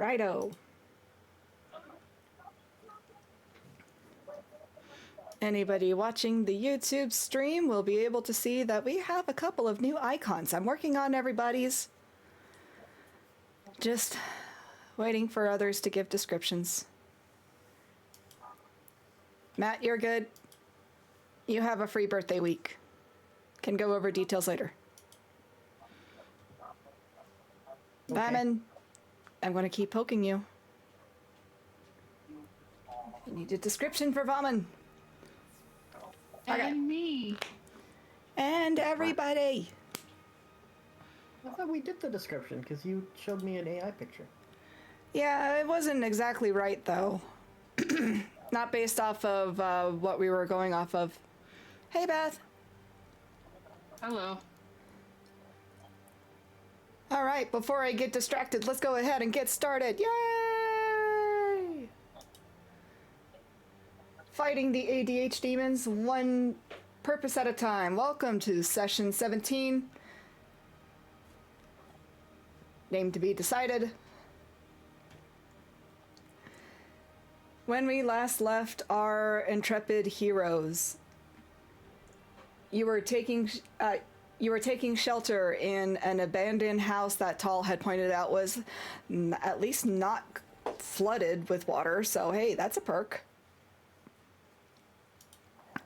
Righto. Anybody watching the YouTube stream will be able to see that we have a couple of new icons. I'm working on everybody's. Just waiting for others to give descriptions. Matt, you're good. You have a free birthday week. Can go over details later. Okay. Vamon, I'm going to keep poking you. You need a description for Vamon. Okay. And me. And everybody. I thought we did the description because you showed me an AI picture. Yeah, it wasn't exactly right though. Not based off of what we were going off of. Hey, Beth. Hello. All right, before I get distracted, let's go ahead and get started. Yay! Fighting the ADH demons, one purpose at a time. Welcome to session 17. Name to be decided. When we last left our intrepid heroes, you were taking shelter in an abandoned house that Tal had pointed out was at least not flooded with water, so hey, that's a perk.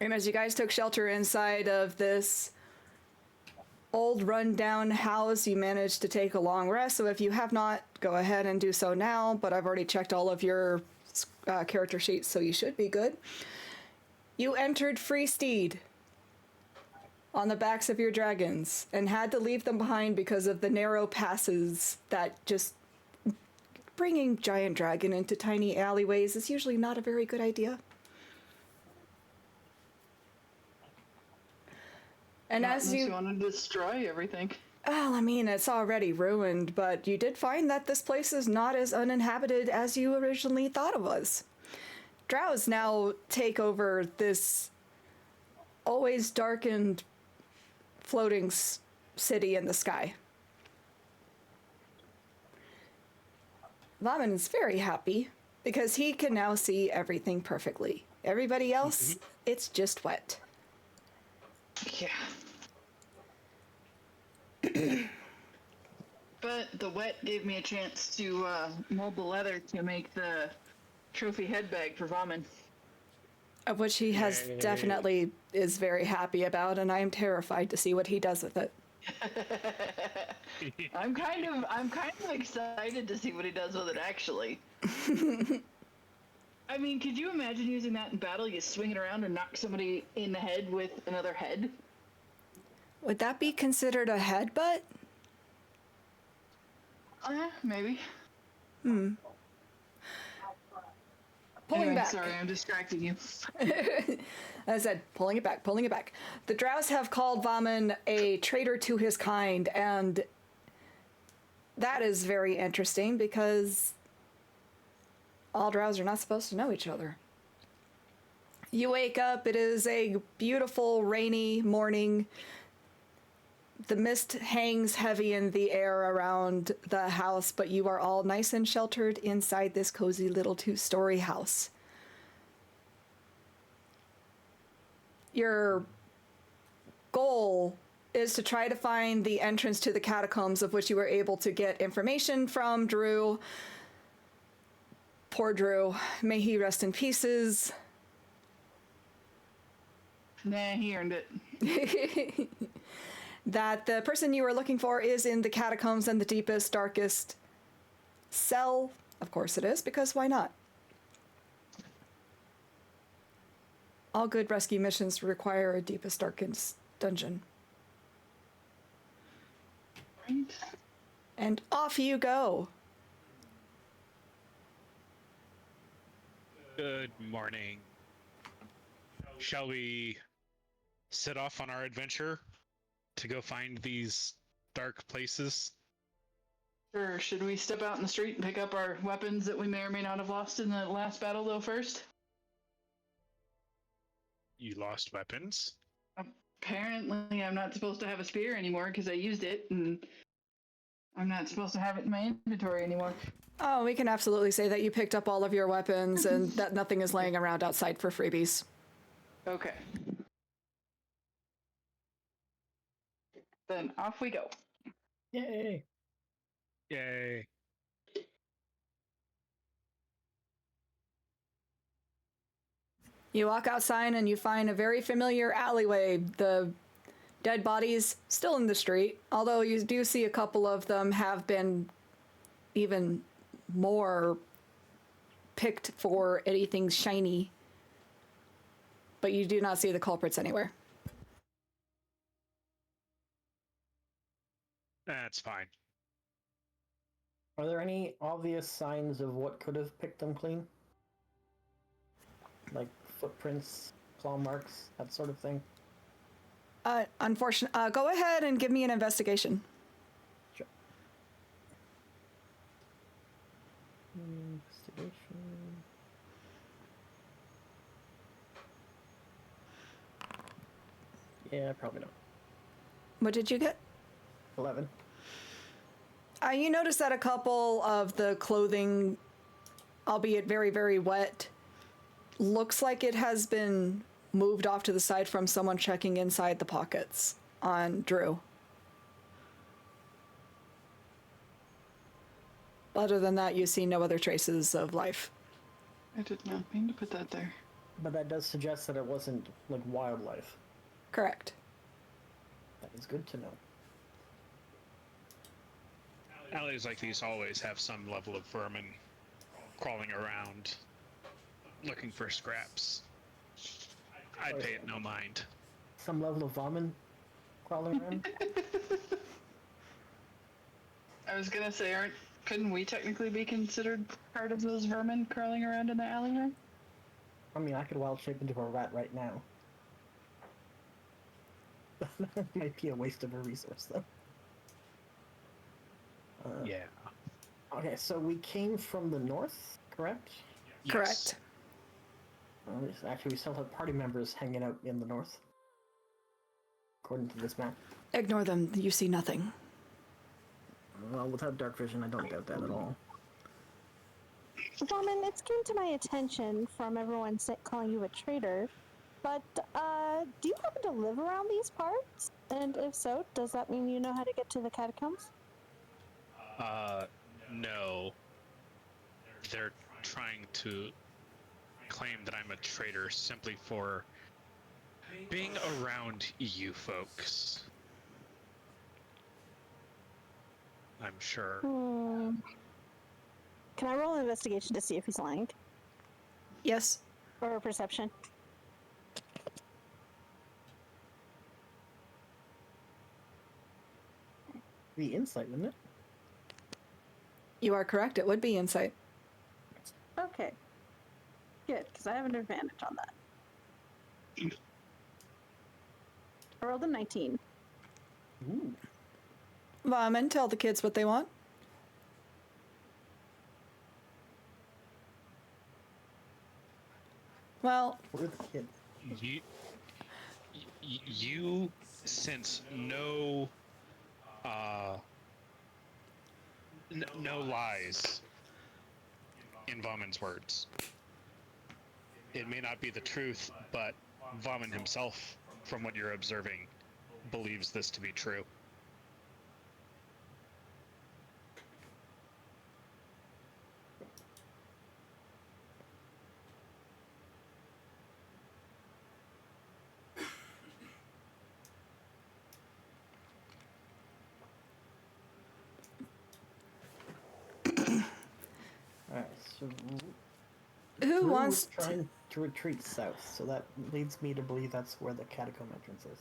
And as you guys took shelter inside of this old rundown house, you managed to take a long rest, so if you have not, go ahead and do so now, but I've already checked all of your character sheets, so you should be good. You entered Fristead on the backs of your dragons and had to leave them behind because of the narrow passes that just bringing giant dragon into tiny alleyways is usually not a very good idea. And not as you want to destroy everything. Well, I mean, it's already ruined, but you did find that this place is not as uninhabited as you originally thought it was. Drows now take over this always darkened floating city in the sky. Laman is very happy because he can now see everything perfectly. Everybody else, it's just wet. Yeah. But the wet gave me a chance to mold the leather to make the trophy head bag for Vamon. Of which he has definitely is very happy about, and I am terrified to see what he does with it. I'm kind of excited to see what he does with it, actually. I mean, could you imagine using that in battle? You swing it around and knock somebody in the head with another head? Would that be considered a headbutt? Maybe. Pulling back. Sorry, I'm distracting you. I said, pulling it back. The Drows have called Vamon a traitor to his kind, and that is very interesting because all Drows are not supposed to know each other. You wake up, it is a beautiful rainy morning. The mist hangs heavy in the air around the house, but you are all nice and sheltered inside this cozy little 2-story house. Your goal is to try to find the entrance to the catacombs, of which you were able to get information from Drew. Poor Drew. May he rest in pieces. Nah, he earned it. That the person you were looking for is in the catacombs and the deepest, darkest cell. Of course it is, because why not? All good rescue missions require a deepest, darkest dungeon. Right. And off you go. Good morning. Shall we set off on our adventure to go find these dark places? Sure. Should we step out in the street and pick up our weapons that we may or may not have lost in the last battle, though, first? You lost weapons? Apparently, I'm not supposed to have a spear anymore because I used it, and I'm not supposed to have it in my inventory anymore. Oh, we can absolutely say that you picked up all of your weapons and that nothing is laying around outside for freebies. Okay. Then off we go. Yay! Yay. You walk outside and you find a very familiar alleyway. The dead bodies still in the street, although you do see a couple of them have been even more picked for anything shiny. But you do not see the culprits anywhere. That's fine. Are there any obvious signs of what could have picked them clean? Like footprints, claw marks, that sort of thing? Unfortunately, go ahead and give me an investigation. Sure. Investigation. Yeah, probably not. What did you get? 11. You notice that a couple of the clothing, albeit very, very wet, looks like it has been moved off to the side from someone checking inside the pockets on Drew. Other than that, you see no other traces of life. I did not mean to put that there. But that does suggest that it wasn't like wildlife. Correct. That is good to know. Alleys like these always have some level of vermin crawling around, looking for scraps. I'd pay it no mind. Some level of vomit crawling around? I was gonna say, couldn't we technically be considered part of those vermin crawling around in the alleyway? I mean, I could wild shape into a rat right now. That might be a waste of a resource, though. Yeah. Okay, so we came from the north, correct? Yes. Correct. Actually, we still have party members hanging out in the north, according to this map. Ignore them. You see nothing. Well, without dark vision, I don't doubt that at all. Woman, it's came to my attention from everyone calling you a traitor, but do you happen to live around these parts? And if so, does that mean you know how to get to the catacombs? No. They're trying to claim that I'm a traitor simply for being around you folks. I'm sure. Can I roll an investigation to see if he's lying? Yes. Or a perception? The insight, wouldn't it? You are correct. It would be insight. Okay. Good, because I have an advantage on that. I rolled a 19. Ooh. And tell the kids what they want. Well, We're the kid. You sense no no lies in Vaughman's words. It may not be the truth, but Vaughman himself, from what you're observing, believes this to be true. Alright, so who Drew wants was trying to retreat south, so that leads me to believe that's where the catacomb entrance is.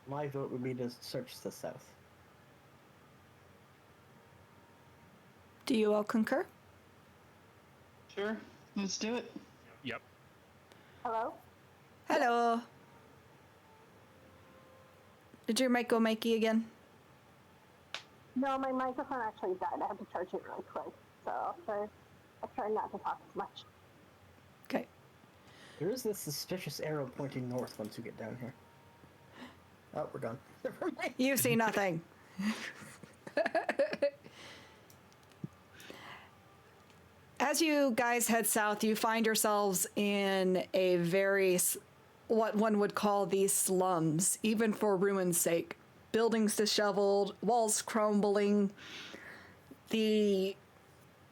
My vote would be to search the south. Do you all concur? Sure, let's do it. Yep. Hello? Hello. Did your mic go Mikey again? No, my microphone actually died. I had to charge it really quick. So I'll try not to talk as much. Okay. There is this suspicious arrow pointing north once you get down here. Oh, we're gone. Never mind. You see nothing. As you guys head south, you find yourselves in a what one would call the slums, even for ruin's sake. Buildings disheveled, walls crumbling. The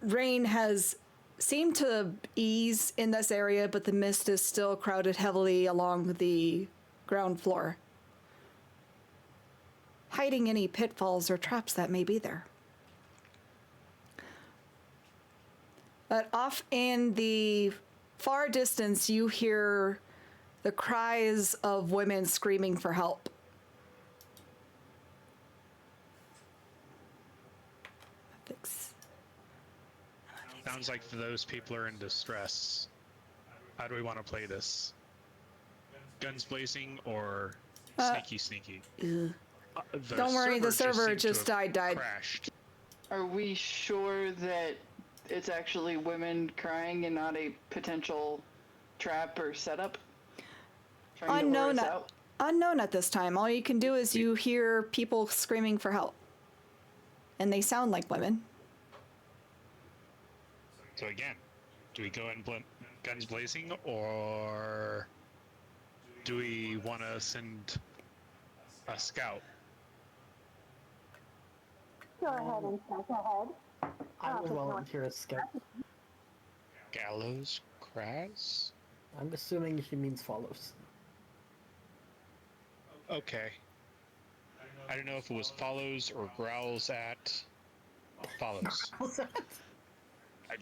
rain has seemed to ease in this area, but the mist is still crowded heavily along the ground floor, hiding any pitfalls or traps that may be there. But off in the far distance, you hear the cries of women screaming for help. Sounds like those people are in distress. How do we want to play this? Guns blazing or sneaky? The Don't worry, the server seemed to just have died. Crashed. Are we sure that it's actually women crying and not a potential trap or setup? Trying to lure us out? Unknown at this time. All you can do is you hear people screaming for help. And they sound like women. So again, do we go in guns blazing, or do we want to send a scout? Go ahead and go ahead. I would volunteer as scout. Gallows Kraz? I'm assuming she means follows. Okay. I don't know if it was follows or growls at. Follows. What's that? I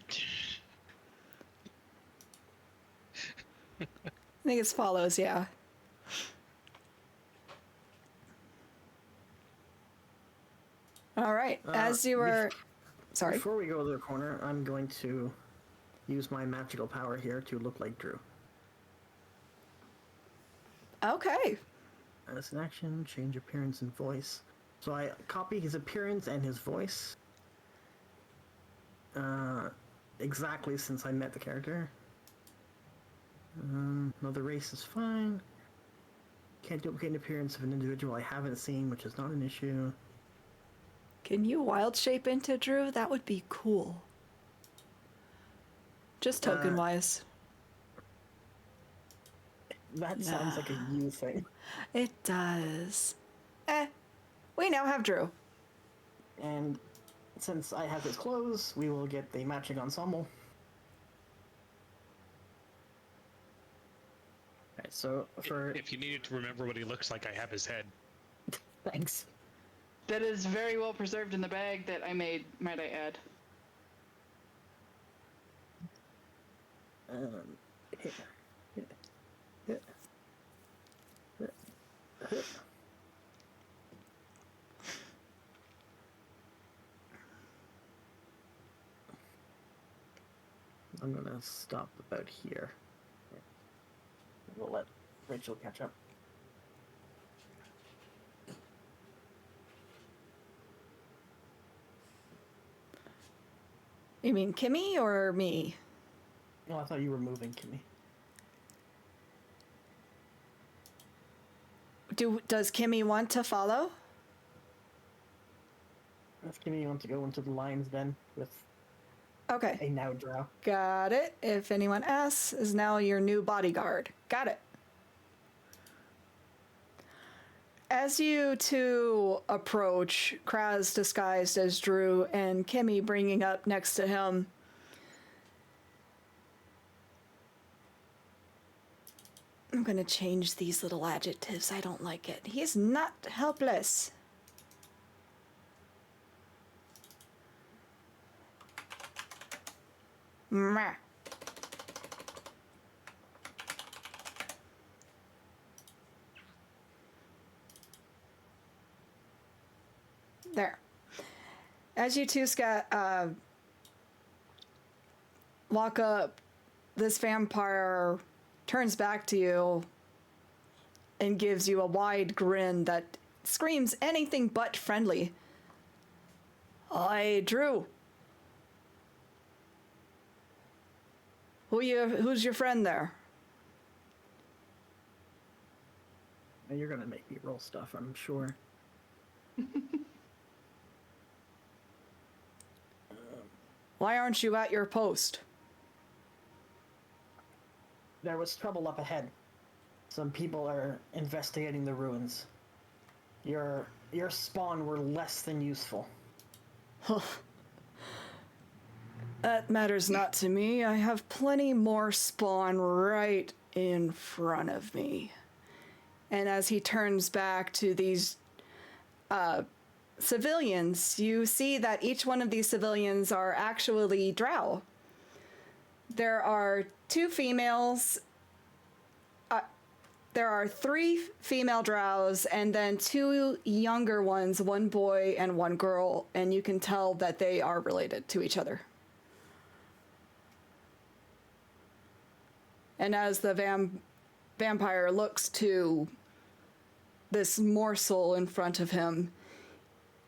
think it's follows, yeah. All right. As you were... Sorry. Before we go to the corner, I'm going to use my magical power here to look like Drew. Okay. As an action, change appearance and voice. So I copy his appearance and his voice. Exactly since I met the character. Another race is fine. Can't duplicate an appearance of an individual I haven't seen, which is not an issue. Can you wild shape into Drew? That would be cool. Just token-wise. That sounds like a you thing. It does. We now have Drew. And since I have his clothes, we will get the matching ensemble. Alright, so for... If you needed to remember what he looks like, I have his head. Thanks. That is very well preserved in the bag that I made, might I add. I'm gonna stop about here. We'll let Rachel catch up. You mean Kimmy or me? No, I thought you were moving, Kimmy. Does Kimmy want to follow? If Kimmy wants to go into the lines then with Okay. a now Drow. Got it. If anyone asks, is now your new bodyguard. Got it. As you two approach, Kraz disguised as Drew and Kimmy bringing up next to him, I'm going to change these little adjectives. I don't like it. He's not helpless. Meh. There. As you two walk up, this vampire turns back to you and gives you a wide grin that screams anything but friendly. Hi, Drew. Who's your friend there? And you're gonna make me roll stuff, I'm sure. Why aren't you at your post? There was trouble up ahead. Some people are investigating the ruins. Your spawn were less than useful. That matters not to me. I have plenty more spawn right in front of me. And as he turns back to these civilians, you see that each one of these civilians are actually Drow. There are 2 females. There are 3 female Drows, and then 2 younger ones, 1 boy and 1 girl, and you can tell that they are related to each other. And as the vampire looks to this morsel in front of him,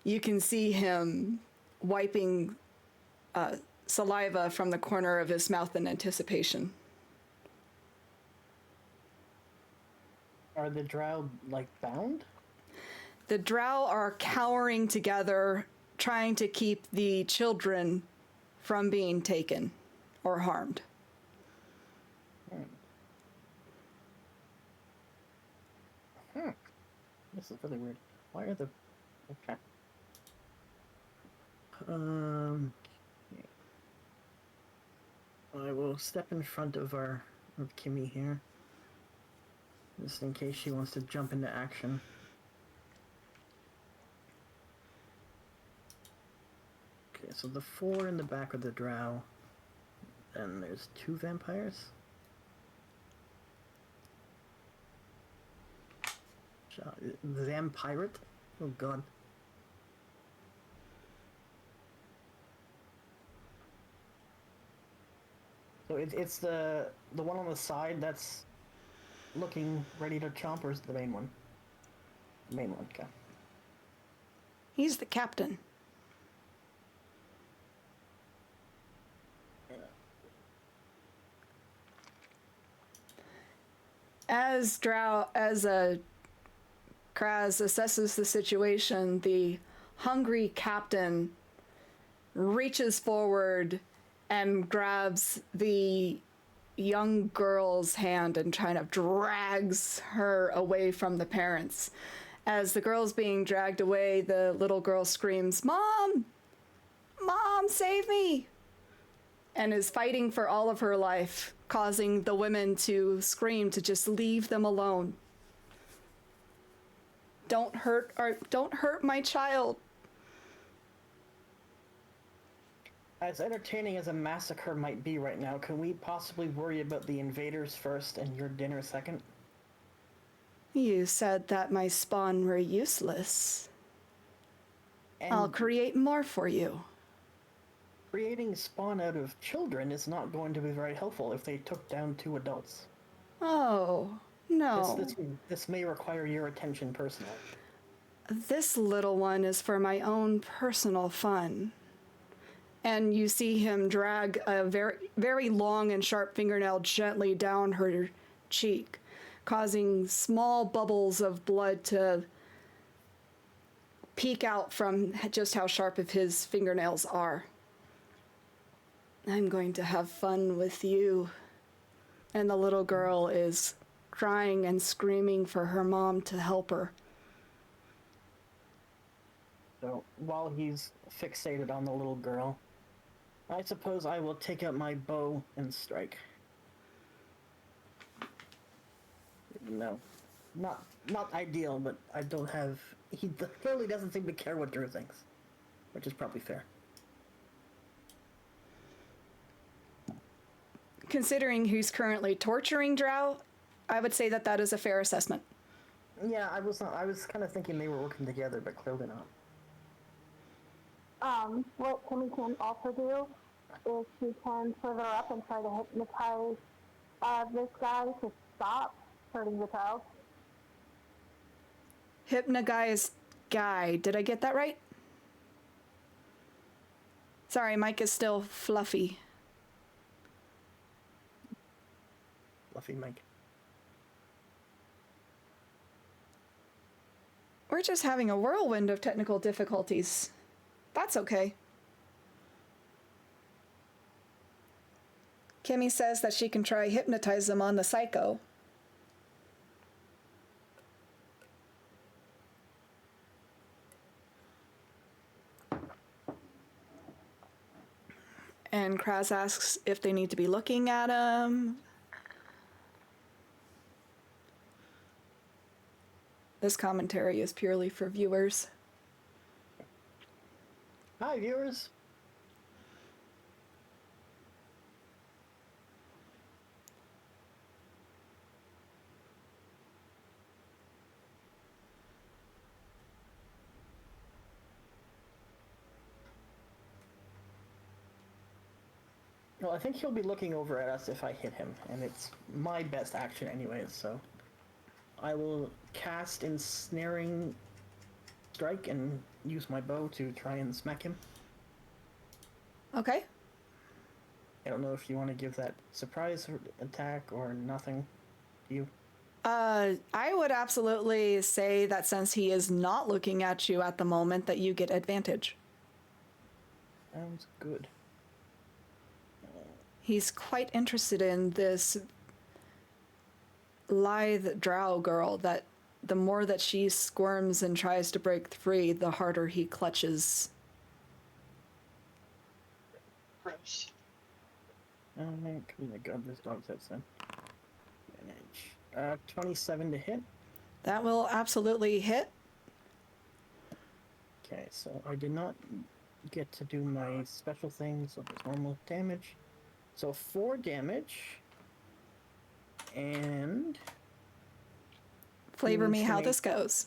you can see him wiping saliva from the corner of his mouth in anticipation. Are the Drow, like, bound? The Drow are cowering together, trying to keep the children from being taken or harmed. This is really weird. Why are the... Okay. I will step in front of Kimmy here. Just in case she wants to jump into action. Okay, so the 4 in the back of the Drow. And there's 2 vampires. Vampirate? Oh god. So it's the one on the side that's looking ready to chomp, or is it the main one? The main one, okay. He's the captain. As Kraz assesses the situation, the hungry captain reaches forward and grabs the young girl's hand and kind of drags her away from the parents. As the girl's being dragged away, the little girl screams, "Mom! Mom, save me!" and is fighting for all of her life, causing the women to scream to just leave them alone. Don't hurt my child. As entertaining as a massacre might be right now, can we possibly worry about the invaders first and your dinner second? You said that my spawn were useless. And I'll create more for you. creating spawn out of children is not going to be very helpful if they took down 2 adults. Oh, no. This may require your attention personally. This little one is for my own personal fun. And you see him drag a very, very long and sharp fingernail gently down her cheek, causing small bubbles of blood to peek out from just how sharp of his fingernails are. I'm going to have fun with you. And the little girl is crying and screaming for her mom to help her. So, while he's fixated on the little girl, I suppose I will take out my bow and strike. No. Not ideal, but I don't have... He clearly doesn't seem to care what Drew thinks. Which is probably fair. Considering who's currently torturing Drow, I would say that that is a fair assessment. Yeah, I was kind of thinking they were working together, but clearly not. What Kimmy can also do is she can further up and try to hypnotize this guy to stop hurting the child. Hypnotize guy. Did I get that right? Sorry, Mike is still fluffy. Fluffy Mike. We're just having a whirlwind of technical difficulties. That's okay. Kimmy says that she can try hypnotize them on the psycho. And Kraz asks if they need to be looking at him. This commentary is purely for viewers. Hi, viewers. Well, I think he'll be looking over at us if I hit him, and it's my best action anyways, so... I will cast Ensnaring Strike and use my bow to try and smack him. Okay. I don't know if you want to give that surprise attack or nothing. Do you? I would absolutely say that since he is not looking at you at the moment, that you get advantage. Sounds good. He's quite interested in this lithe drow girl that the more that she squirms and tries to break free, the harder he clutches. Gross. Oh my god, this dog's head's then. 27 to hit. That will absolutely hit. Okay, so I did not get to do my special things of normal damage. So 4 damage. And... Flavor me needs to how make- this goes.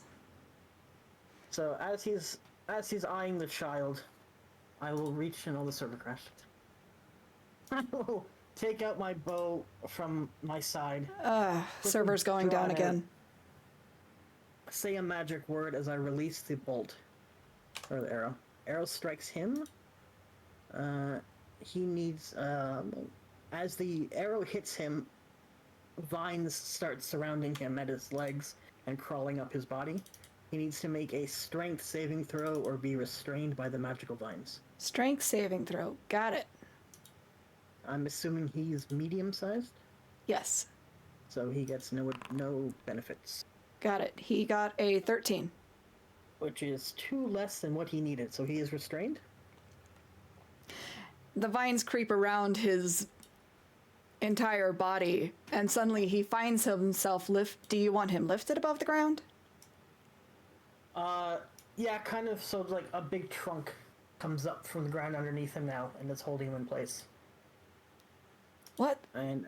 So as he's eyeing the child, I will reach and all the server crashed. I will take out my bow from my side. Server's going draw down it. again. Say a magic word as I release the bolt. Or the arrow. Arrow strikes him. He needs, as the arrow hits him, vines start surrounding him at his legs and crawling up his body. He needs to make a strength saving throw or be restrained by the magical vines. Strength saving throw. Got it. I'm assuming he's medium-sized, Yes. so he gets no benefits. Got it. He got a 13. Which is 2 less than what he needed, so he is restrained? The vines creep around his entire body, and suddenly he finds himself Do you want him lifted above the ground? Yeah, kind of, so like a big trunk comes up from the ground underneath him now, and is holding him in place. What? And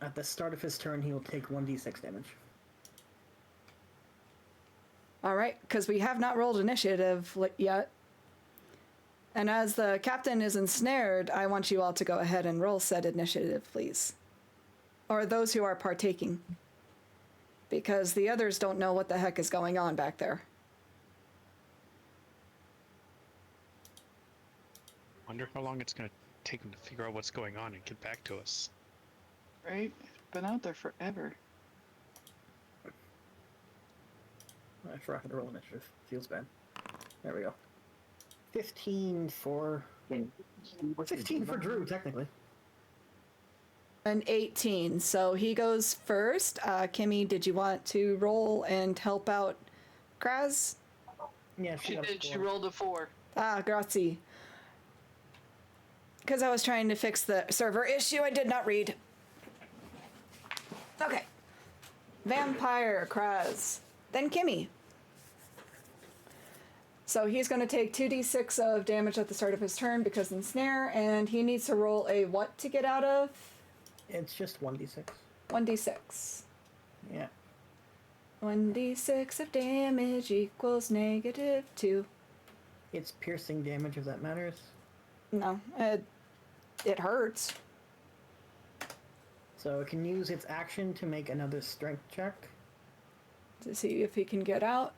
at the start of his turn, he will take 1d6 damage. All right, because we have not rolled initiative yet. And as the captain is ensnared, I want you all to go ahead and roll said initiative, please. Or those who are partaking. Because the others don't know what the heck is going on back there. Wonder how long it's going to take them to figure out what's going on and get back to us. Right? Been out there forever. I forgot to roll initiative. Feels bad. There we go. 15 for... 15 for Drew, technically. An 18, so he goes first. Kimmy, did you want to roll and help out Kraz? Yeah, She got a did. She 4. rolled a 4. Grazie. Because I was trying to fix the server issue I did not read. Okay. Vampire, Kraz. Then Kimmy. So he's going to take 2d6 of damage at the start of his turn because ensnare, and he needs to roll a what to get out of? It's just 1d6. 1d6. Yeah. 1d6 of damage equals -2. It's piercing damage, if that matters. No, it hurts. So it can use its action to make another strength check. To see if he can get out.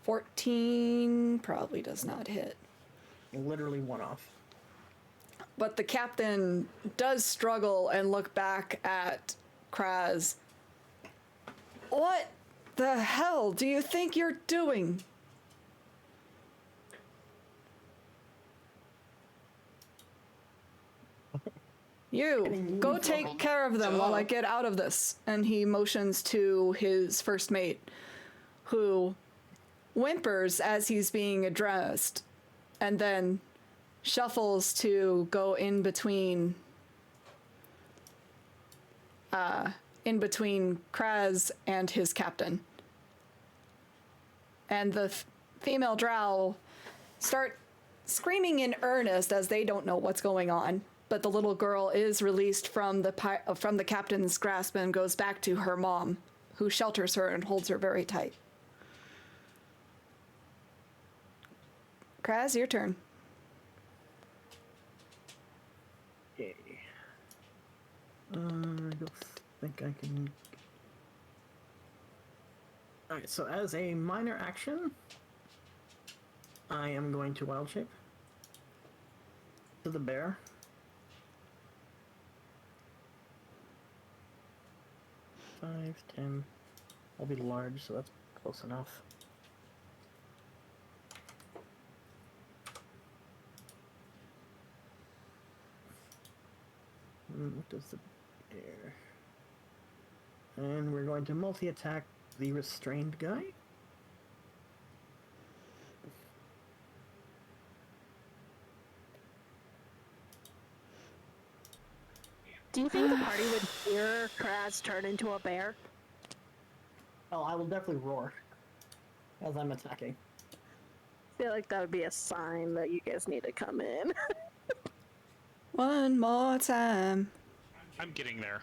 14 probably does not hit. Literally 1 off. But the captain does struggle and look back at Kraz. What the hell do you think you're doing? You, go take care of them while I get out of this. And he motions to his first mate, who whimpers as he's being addressed, and then shuffles to go in between Kraz and his captain. And the female drow start screaming in earnest as they don't know what's going on. But the little girl is released from the captain's grasp and goes back to her mom, who shelters her and holds her very tight. Kraz, your turn. Okay. I don't think I can. Alright, so as a minor action, I am going to wild shape to the bear. Five, 10. I'll be large, so that's close enough. What does the bear? And we're going to multi-attack the restrained guy. Do you think the party would hear Kraz turn into a bear? Oh, I will definitely roar as I'm attacking. I feel like that would be a sign that you guys need to come in. One more time. I'm getting there.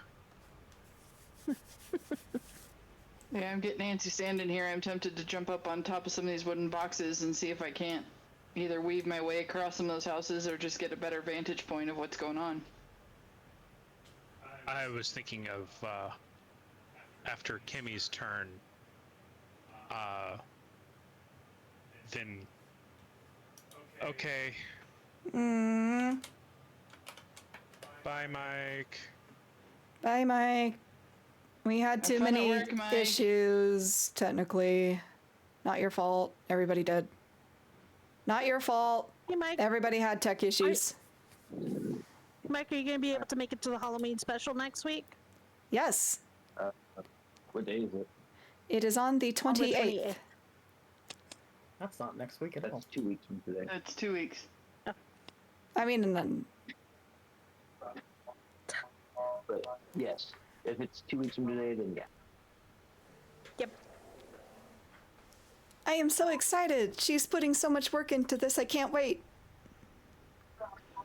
Yeah, I'm getting antsy standing here. I'm tempted to jump up on top of some of these wooden boxes and see if I can't either weave my way across some of those houses or just get a better vantage point of what's going on. I was thinking of after Kimmy's turn, then okay. Bye, Mike. Bye, Mike. We had too Have fun at many work, Mike. issues, technically. Not your fault. Everybody did. Not your fault. Hey, Mike. Everybody had tech issues. Mike, are you going to be able to make it to the Halloween special next week? Yes. What day is it? It is on the 28th. 28th. That's not next week at all. That's 2 weeks from today. That's 2 weeks. I mean, and then But yes, if it's 2 weeks from today, then yeah. Yep. I am so excited. She's putting so much work into this. I can't wait.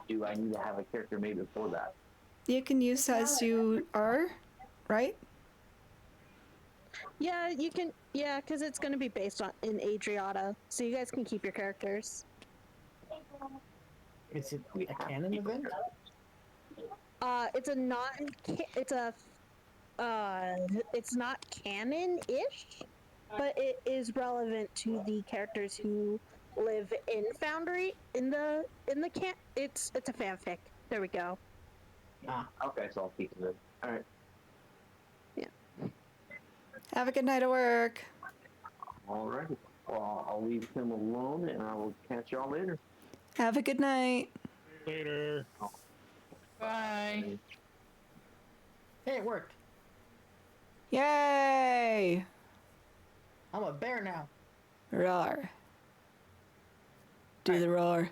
Do I need to have a character made before that? You can use as you are, right? Yeah, you can. Yeah, because it's going to be based on in Adryada, so you guys can keep your characters. Is it a canon event? It's a not. It's a. It's not canon-ish, but it is relevant to the characters who live in Foundry. In the camp, it's a fanfic. There we go. Ah, Okay, so I'll keep it. Alright. Have a good night at work. Alright. Well, I'll leave him alone and I will catch y'all later. Have a good night. Later. Bye. hey, it worked. Yay! I'm a bear now. Roar. Do the roar.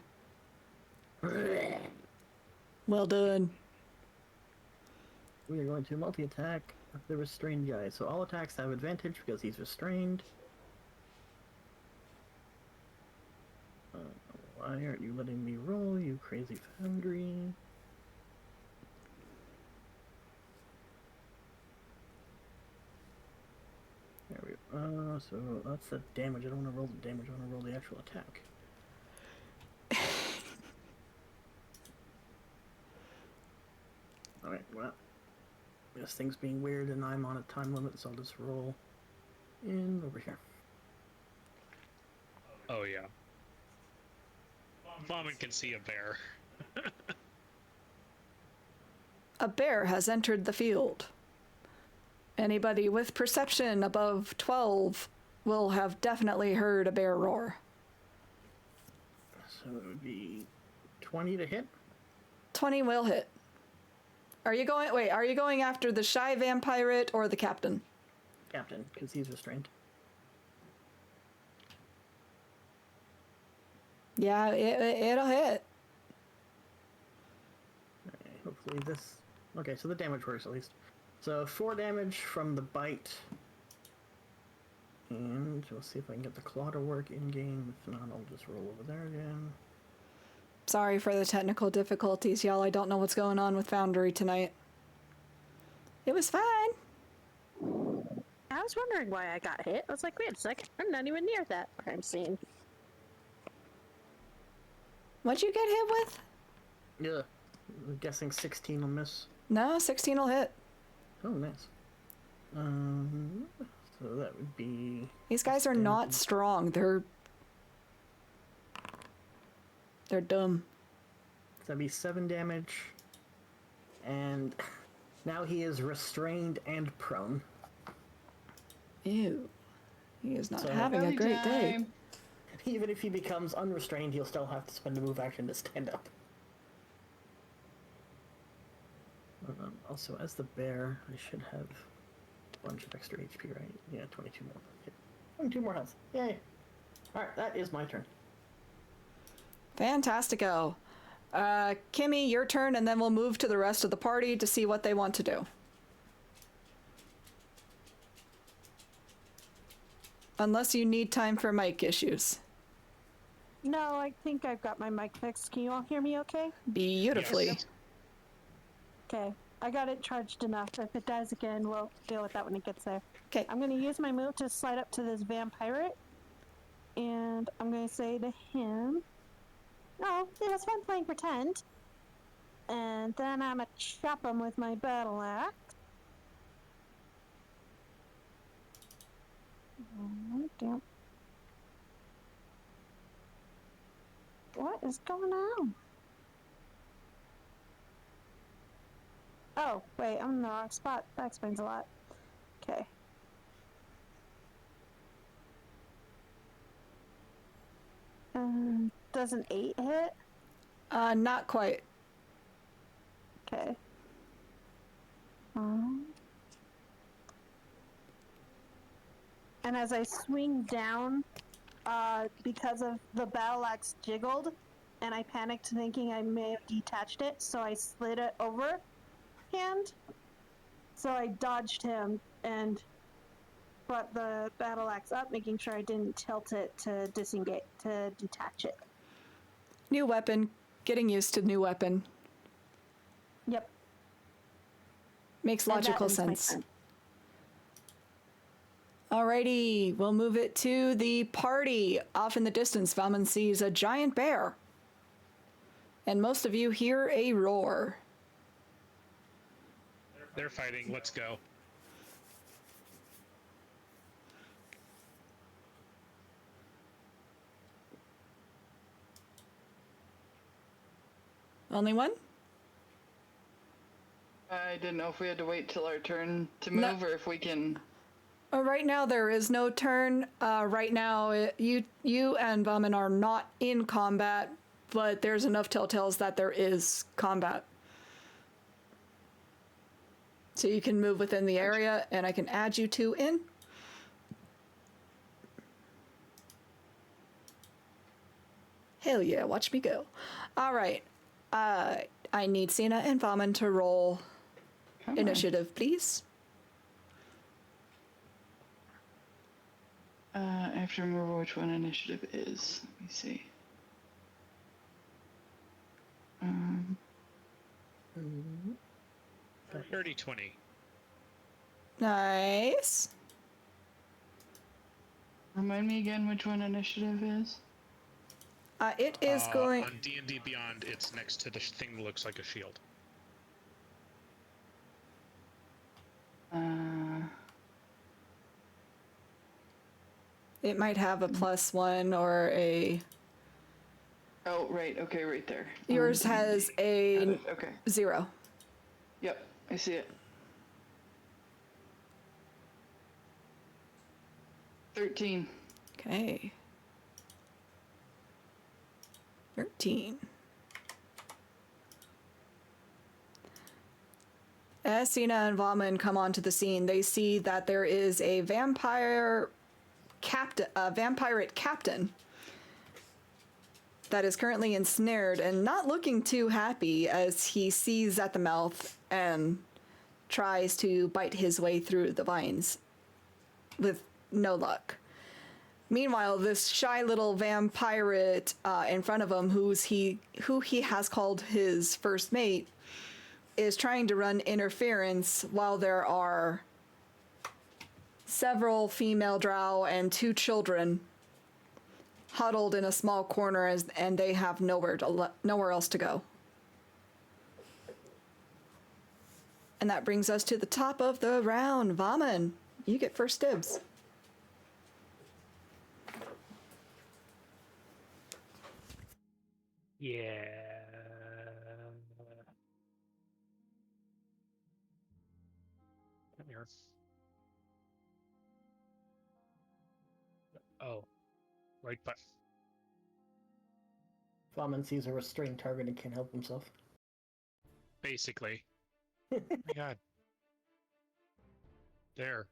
Well done. We are going to multi-attack the restrained guy. So all attacks have advantage because he's restrained. Why aren't you letting me roll, you crazy foundry? There we go. So that's the damage. I don't want to roll the damage. I want to roll the actual attack. Alright, well, this thing's being weird and I'm on a time limit, so I'll just roll in over here. Oh yeah. Vomit can see a bear. A bear has entered the field. Anybody with perception above 12 will have definitely heard a bear roar. So it would be 20 to hit. 20 will hit. Are you going after the shy vampire or the captain? Captain, because he's restrained. Yeah, it'll hit. Okay, hopefully this... Okay, so the damage works at least. So 4 damage from the bite. And we'll see if I can get the claw to work in-game. If not, I'll just roll over there again. Sorry for the technical difficulties, y'all. I don't know what's going on with Foundry tonight. It was fine. I was wondering why I got hit. I was like, wait a second, I'm not even near that crime scene. What'd you get hit with? Yeah. I'm guessing 16 will miss. No, 16 will hit. Oh, nice. So that would be... These guys are not strong. They're dumb. So that'd be 7 damage. And now he is restrained and prone. Ew. He is not So- having a Party great day. time. Even if he becomes unrestrained, he'll still have to spend a move action to stand up. Also, as the bear, I should have a bunch of extra HP, right? Yeah, 22 more. Okay. 22 more health. Yay! Alright, that is my turn. Fantastico. Kimmy, your turn, and then we'll move to the rest of the party to see what they want to do. Unless you need time for mic issues. No, I think I've got my mic fixed. Can you all hear me okay? Beautifully. Yes. Okay. I got it charged enough. If it dies again, we'll deal with that when it gets there. Okay. I'm going to use my move to slide up to this vampire. And I'm going to say to him, "Oh, it was fun playing pretend." And then I'm going to chop him with my battle axe. Oh, damn. What is going on? Oh, wait, I'm in the wrong spot. That explains a lot. Okay. Does an 8 hit? Not quite. Okay. And as I swing down, because of the battle axe jiggled, and I panicked thinking I may have detached it, so I slid it over hand. So I dodged him and brought the battle axe up, making sure I didn't tilt it to disengage, to detach it. New weapon. Getting used to new weapon. Yep. Makes And that logical ends my sense. turn. Alrighty, we'll move it to the party. Off in the distance, Valmon sees a giant bear. And most of you hear a roar. They're fighting. Let's go. Only one? I didn't know if we had to wait till our turn to No. move or if we can. Right now, there is no turn. Right now, you and Valmon are not in combat, but there's enough telltales that there is combat. So you can move within the area, and I can add you two in. Hell yeah, watch me go. All right. I need Cena and Valmon to roll Come on. initiative, please. I have to remember which one initiative is. Let me see. 30-20. Nice. Remind me again which one initiative is. It is going... On D&D Beyond, it's next to the thing that looks like a shield. It might have a +1 or a... Oh, right. Okay, right there. Yours has a Okay. 0. Yep, I see it. 13. Okay. 13. As Sina and Vaughn come onto the scene, they see that there is a vampirate captain that is currently ensnared and not looking too happy as he sees at the mouth and tries to bite his way through the vines with no luck. Meanwhile, this shy little vampirate in front of him, who he has called his first mate, is trying to run interference while there are several female drow and 2 children huddled in a small corner and they have nowhere else to go. And that brings us to the top of the round. Vaughn, you get first dibs. Yeah. Come here. Oh, right button. Flamen sees a restrained target and can't help himself. Basically. Oh my god. There.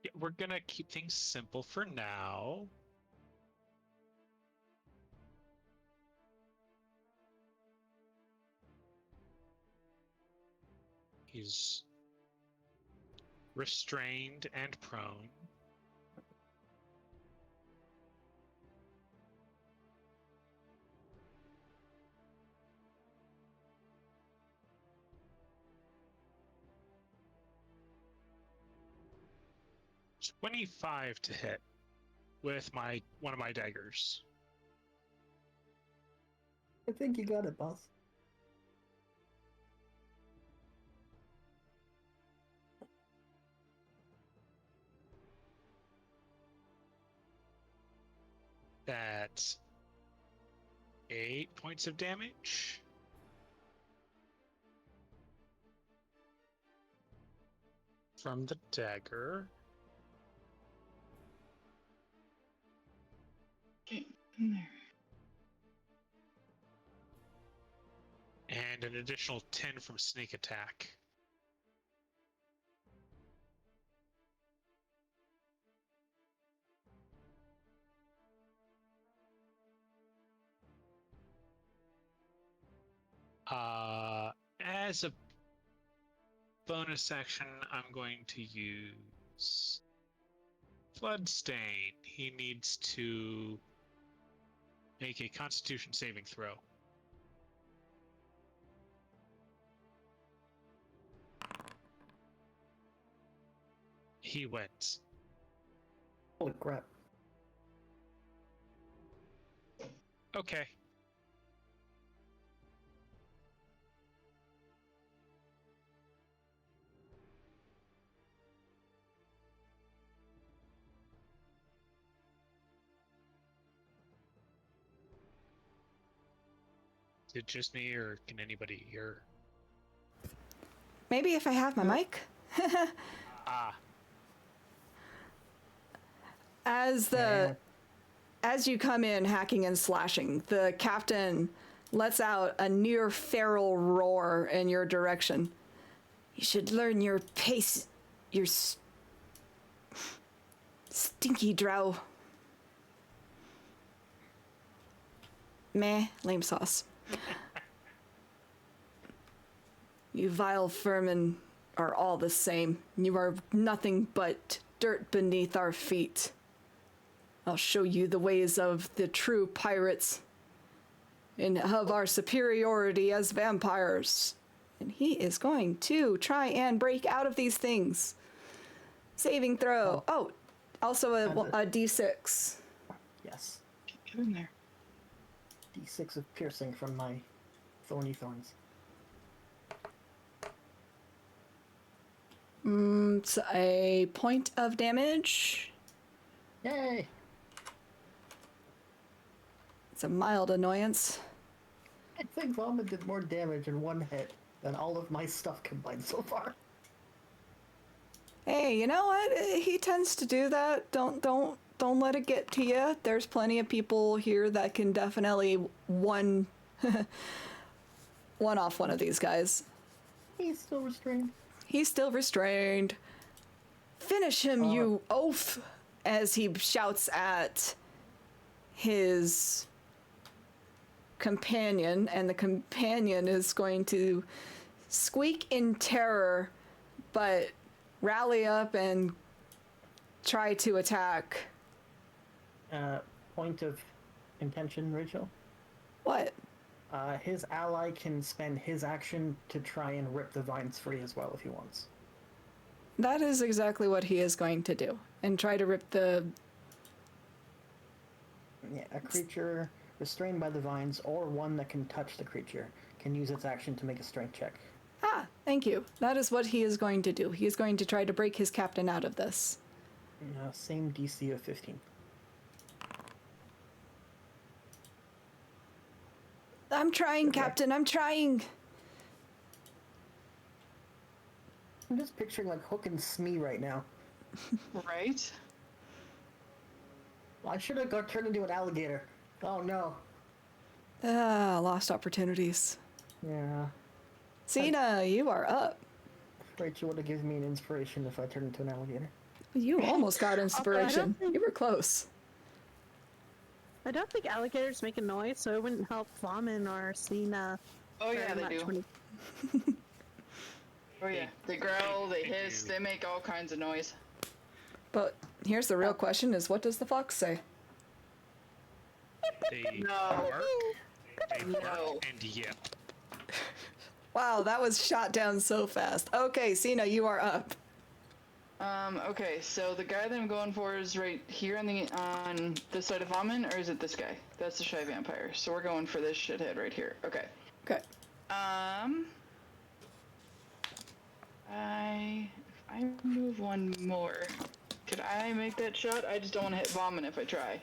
Yeah, we're gonna keep things simple for now. He's restrained and prone. $25 to hit with one of my daggers. I think you got it, boss. That's 8 points of damage. From the dagger. Okay, in there. And an additional 10 from sneak attack. As a bonus action, I'm going to use Bloodstain. He needs to make a Constitution saving throw. He wins. Holy crap. Okay. Is it just me, or can anybody hear? Maybe if I have my mic? Ah. As you come in hacking and slashing, the captain lets out a near feral roar in your direction. You should learn your pace, your stinky drow. Meh, lame sauce. You vile vermin are all the same. You are nothing but dirt beneath our feet. I'll show you the ways of the true pirates and of our superiority as vampires. And he is going to try and break out of these things. Saving throw. Oh, also a D6. Yes. Get in there. D6 of piercing from my thorny thorns. It's a point of damage. Yay! It's a mild annoyance. I think Vomit did more damage in one hit than all of my stuff combined so far. Hey, you know what? He tends to do that. Don't let it get to you. There's plenty of people here that can definitely one off one of these guys. He's still restrained. He's still restrained. Finish him, you oaf! As he shouts at his companion, and the companion is going to squeak in terror, but rally up and try to attack. Point of intention, Rachel. What? His ally can spend his action to try and rip the vines free as well if he wants. That is exactly what he is going to do, and try to rip the... Yeah, a creature restrained by the vines or one that can touch the creature can use its action to make a strength check. Ah, thank you. That is what he is going to do. He is going to try to break his captain out of this. Same DC of 15. I'm trying, Captain, I'm trying. I'm just picturing like Hook and Smee right now. Right? I should have got turned into an alligator. Oh no. Ah, lost opportunities. Yeah. Cena, you are up. Rachel would have given me an inspiration if I turned into an alligator. You almost got inspiration. think- You were close. I don't think alligators make a noise, so it wouldn't help Vomit or Cena. Oh yeah, very they much do. when he- Oh yeah, they growl, they They hiss, do. they make all kinds of noise. But here's the real question is, what does the fox say? They No. bark, they No. bark and yell. Wow, that was shot down so fast. Okay, Cena, you are up. Okay, so the guy that I'm going for is right here on this side of Vomit, or is it this guy? That's the Shy Vampire. So we're going for this shithead right here. Okay. Okay. If I move one more, could I make that shot? I just don't want to hit Vomit if I try.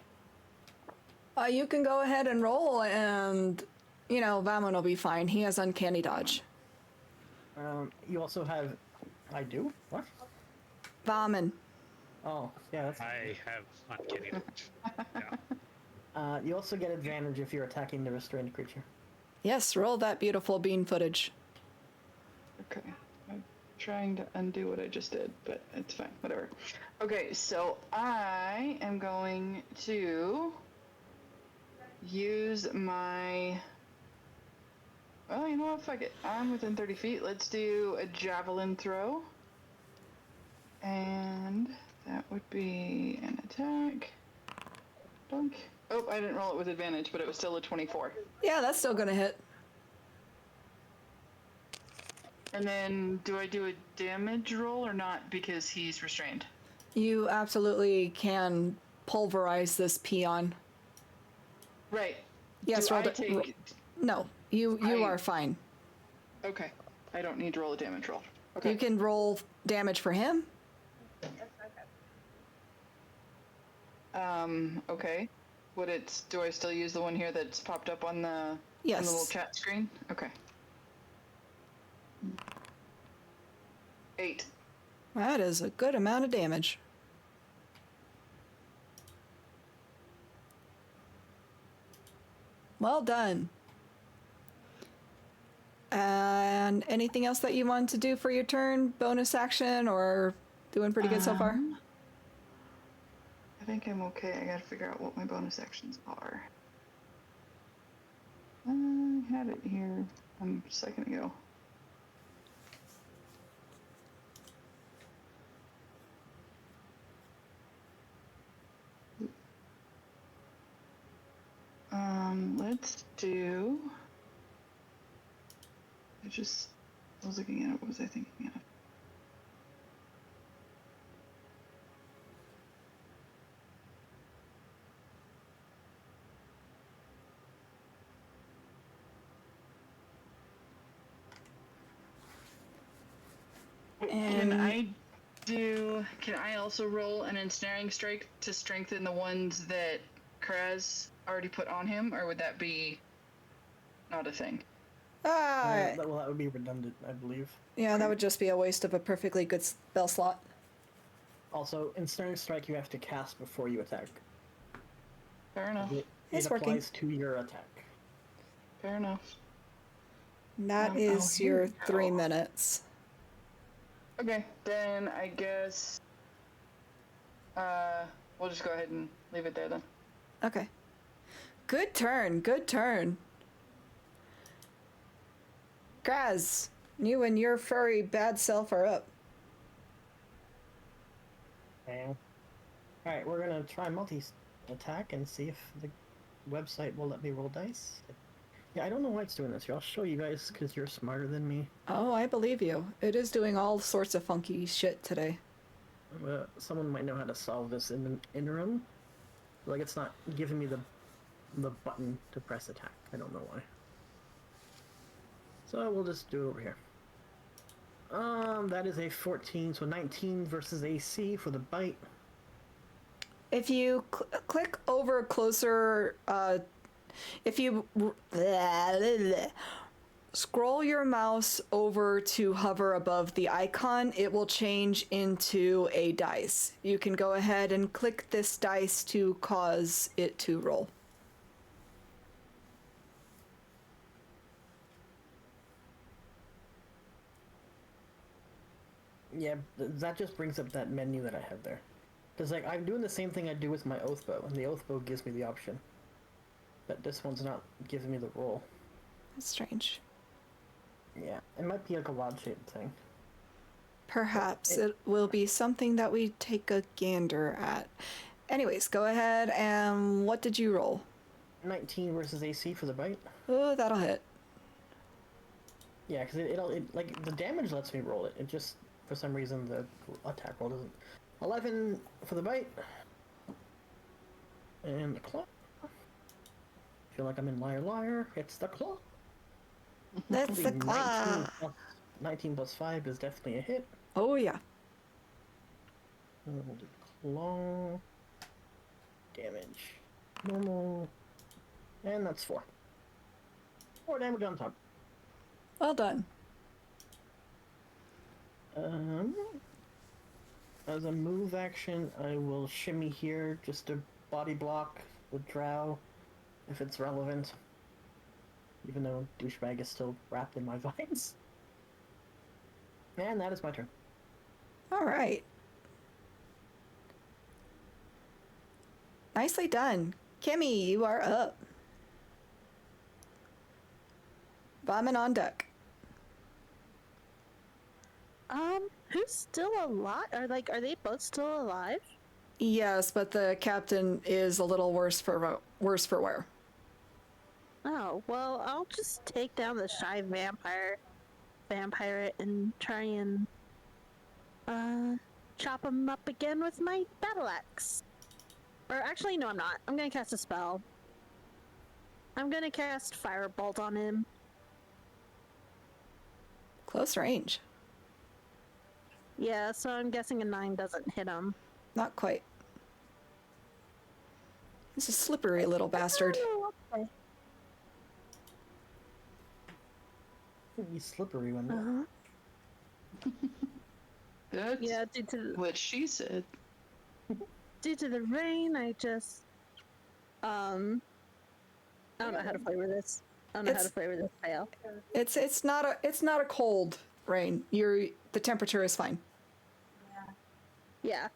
You can go ahead and roll, and, you know, Vamon will be fine. He has uncanny dodge. You also have... I do? What? Vamon. Oh, yeah, that's... I have uncanny dodge. Yeah. You also get advantage if you're attacking the restrained creature. Yes, roll that beautiful bean footage. Okay. I'm trying to undo what I just did, but it's fine. Whatever. Okay, so I am going to use my... Well, you know what? Fuck it. I'm within 30 feet. Let's do a javelin throw. And that would be an attack. Dunk. Oh, I didn't roll it with advantage, but it was still a 24. Yeah, that's still gonna hit. And then, do I do a damage roll or not because he's restrained? You absolutely can pulverize this peon. Right. Yes, do roll I it. take... No, you are fine. Okay. I don't need to roll a damage roll. Okay. You can roll damage for him. Okay. Do I still use the one here that's popped up on the Yes. little chat screen? Okay. 8. That is a good amount of damage. Well done. And anything else that you want to do for your turn? Bonus action or doing pretty good so far? I think I'm okay. I gotta figure out what my bonus actions are. I had it here a second ago. Let's do... I was looking at it, what was I thinking of? And Can I also roll an ensnaring strike to strengthen the ones that Kraz already put on him, or would that be not a thing. Ah, Well, that would be redundant, I believe. yeah, that would just be a waste of a perfectly good spell slot. Also, Ensnaring Strike you have to cast before you attack. Fair enough. It It's working. applies to your attack. Fair enough. That is here your we go. 3 minutes. Okay, then I guess we'll just go ahead and leave it there then. Okay. Good turn, good turn. Graz, you and your furry bad self are up. Okay. Alright, we're gonna try multi-attack and see if the website will let me roll dice. Yeah, I don't know why it's doing this here. I'll show you guys because you're smarter than me. Oh, I believe you. It is doing all sorts of funky shit today. Someone might know how to solve this in the interim. Like, it's not giving me the button to press attack. I don't know why. So we'll just do it over here. That is a 14, so 19 versus AC for the bite. If you click over closer, if you scroll your mouse over to hover above the icon, it will change into a dice. You can go ahead and click this dice to cause it to roll. Yeah, that just brings up that menu that I have there. Because, like, I'm doing the same thing I do with my oath bow, and the oath bow gives me the option. But this one's not giving me the roll. That's strange. Yeah, it might be like a wild-shaped thing. Perhaps it will be something that we take a gander at. Anyways, go ahead and what did you roll? 19 versus AC for the bite. Oh, that'll hit. Yeah, because it like, the damage lets me roll it. It just, for some reason, the attack roll doesn't. 11 for the bite. And the claw. Feel like I'm in Liar Liar. It's the claw. That's the 19 claw. 19 plus 5 is definitely a hit. Oh, yeah. And we'll do claw. Damage. Normal. And that's 4. 4 damage on top. Well done. As a move action, I will shimmy here just to body block the Drow, if it's relevant. Even though douchebag is still wrapped in my vines. And that is my turn. All right. Nicely done. Kimmy, you are up. Bombing on deck. Who's still alive? Are they both still alive? Yes, but the captain is a little worse for wear. Oh, well, I'll just take down the shy vampire and try and chop him up again with my battle axe. Or actually, no, I'm not. I'm gonna cast a spell. I'm gonna cast Firebolt on him. Close range. Yeah, so I'm guessing a 9 doesn't hit him. Not quite. He's a slippery little bastard. Oh, okay. You slippery one. That's Yeah, due to what she said. the rain, I just I don't know how to flavor this. I don't know how to flavor this fail. It's not a cold rain. The temperature is fine. Yeah.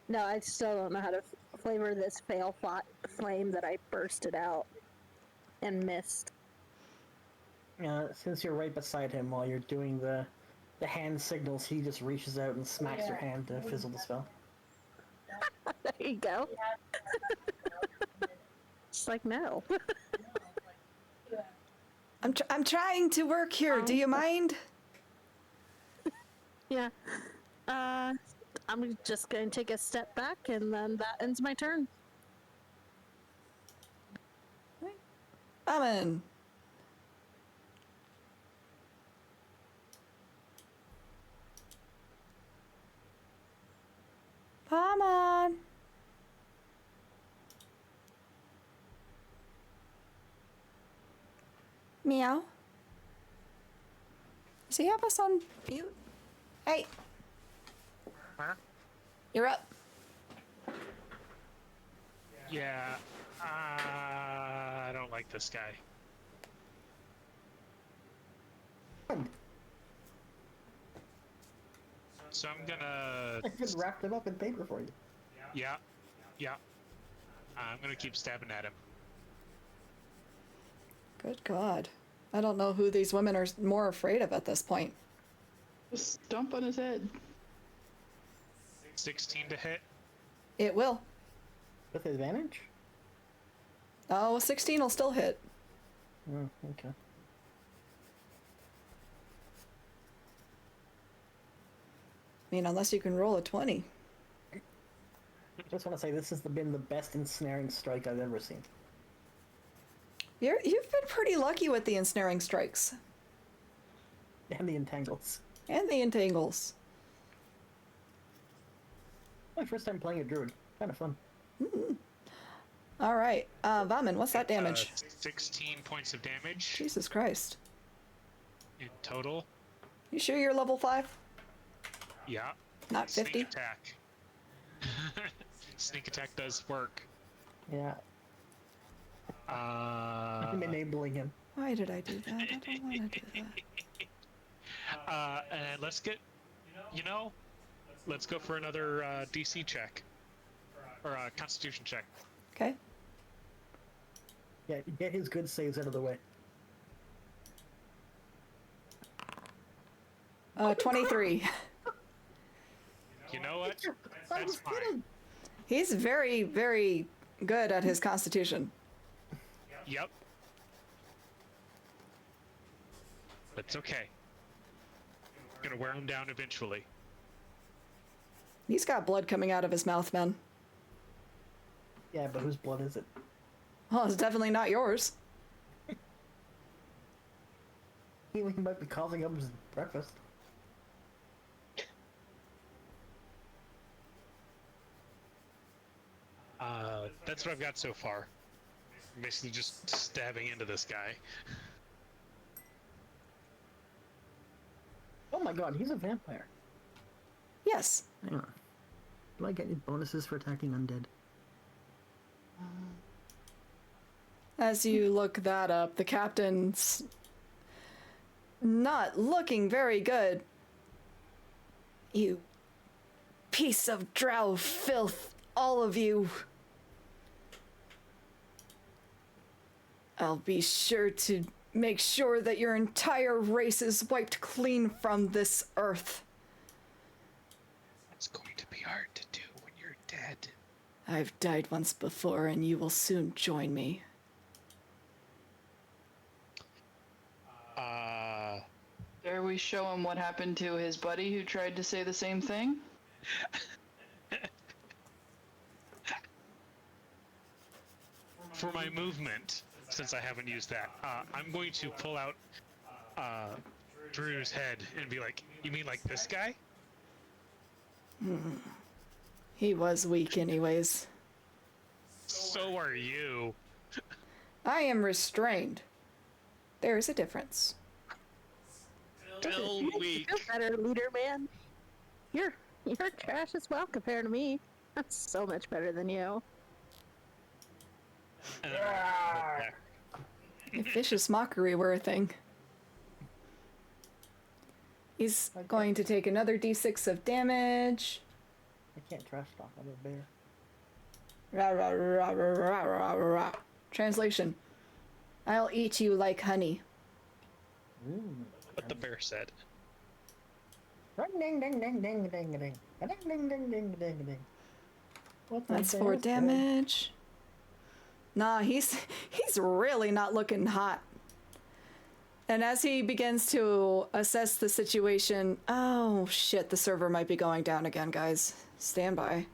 No, I still don't know how to flavor this fail flame that I bursted out and missed. Since you're right beside him while you're doing the hand signals, he just reaches out and smacks your hand to fizzle the spell. There you go. It's like, no. I'm trying to work here. Do you mind? Yeah. I'm just going to take a step back, and then that ends my turn. Amen. Come on. Meow? Does he have us on mute? Hey, Huh? you're up. Yeah. I don't like this guy. So I'm gonna. I just wrapped him up in paper for you. Yeah. Yeah. I'm gonna keep stabbing at him. Good God. I don't know who these women are more afraid of at this point. Just stomp on his head. 16 to hit. It will. With advantage? Oh, 16 will still hit. Oh, okay. I mean, unless you can roll a 20. Just want to say this has been the best ensnaring strike I've ever seen. You've been pretty lucky with the ensnaring strikes. And the entangles. And the entangles. My first time playing a druid. Kind of fun. All right. Vaman, what's that damage? 16 points of damage Jesus Christ. in total. You sure you're level 5? Yeah. Not 50? Sneak attack. Sneak attack does work. Yeah, I'm enabling him. Why did I do that? I don't want to do that. And let's get, let's go for another DC check. Or Constitution check. Okay. Yeah, get his good saves out of the way. 23. You know what? That's fine. He's very, very good at his constitution. Yep. It's okay. Gonna wear him down eventually. He's got blood coming out of his mouth, man. Yeah, but whose blood is it? Well, it's definitely not yours. He might be coughing up his breakfast. That's what I've got so far. Basically just stabbing into this guy. Oh my god, he's a vampire. Yes. Hang on. Do I get any bonuses for attacking undead? As you look that up, the captain's not looking very good. You piece of drow filth, all of you. I'll be sure to make sure that your entire race is wiped clean from this earth. It's going to be hard to do when you're dead. I've died once before, and you will soon join me. Dare we show him what happened to his buddy who tried to say the same thing? For my movement, since I haven't used that, I'm going to pull out Drew's head and be like, you mean like this guy? He was weak anyways. So are you. I am restrained. There is a difference. Still weak. Feel better, leader man. You're trash as well compared to me. I'm so much better than you. If vicious mockery were a thing. He's going to take another d6 of damage. I can't trash talk, I'm a bear. Rah, rah, rah, rah, rah, rah, rah. Translation. I'll eat you like honey. What the bear said. Ding ding ding ding ding ding ding ding ding ding ding ding. What the That's bear 4 said? damage. Nah, he's really not looking hot. And as he begins to assess the situation, oh shit, the server might be going down again, guys. Stand by.